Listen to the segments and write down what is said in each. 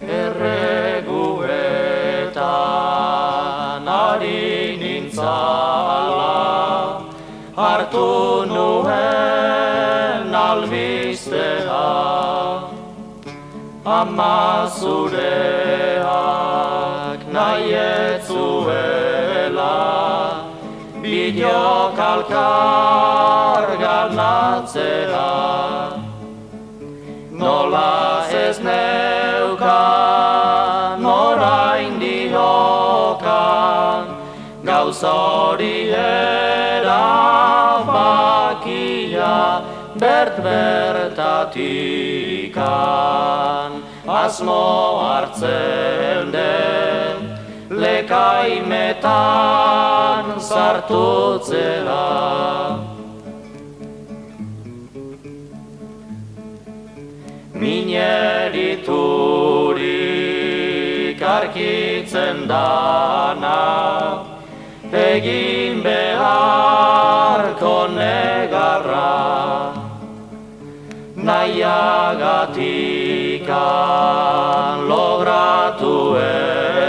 Erreguetan ari nintzala, hartu nuen albistea, ama zureak nahi ez zuela, bideo kalkar ganatzea. Nola ez neukan, orain diokan, gauza hori erabakia bertatikan. Asmo hartzen den, lekaimetan sartutzea. Mineriturik arkitzen dana, egin beharko negarra, nahiagatikan logratu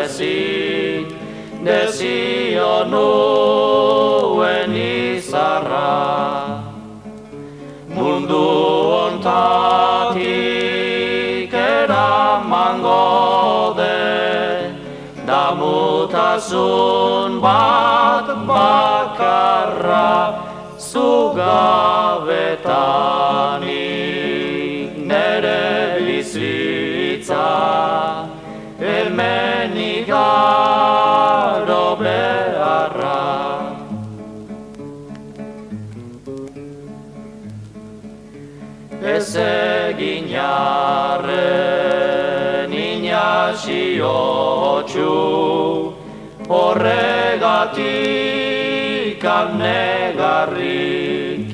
ezin, desio nuen izarra. Mundu ontatik eramango den, damutasun bat bakarra, zugabetanik nere bizitza, hemen igaro beharra. Ez egin jarren inasiotxu, horregatik negarrik.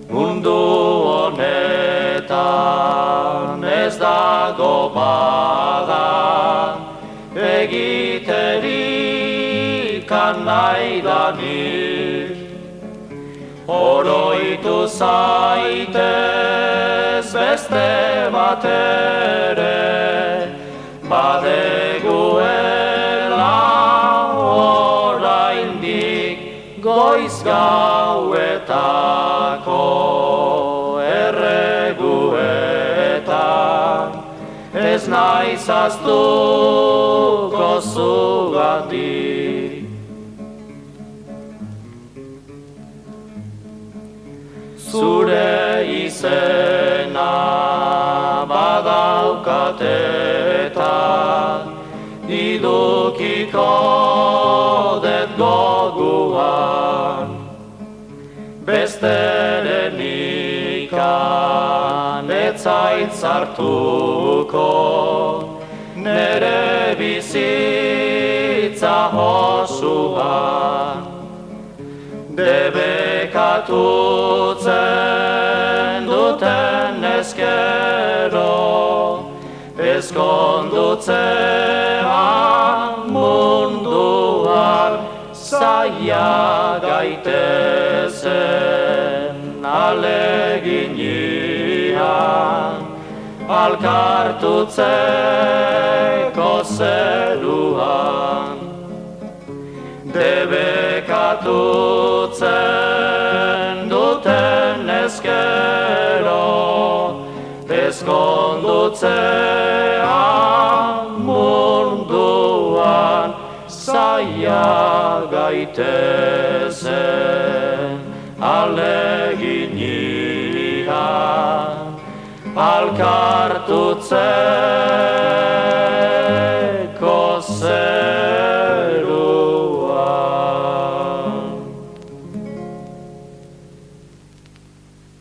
Mundu honetan ez dago bada, egiterik nahi danik. Oroitu zaitez beste bat ere, badeguela oraindik goiz gauetako erreguetan, ez naiz ahaztuko zugatik. Zure izena badaukat eta idukiko det goguan, besteren ikan ez zait zartuko, nere bizitza osoan. Debekatutzen duten ezkero, ezkondutzean munduan, zaila gaitezen aleginian, alkartutzeko zeruan. Debekatutzen duten ezkero, ezkondutzean munduan, zaila gaitezen aleginian, alkartutzen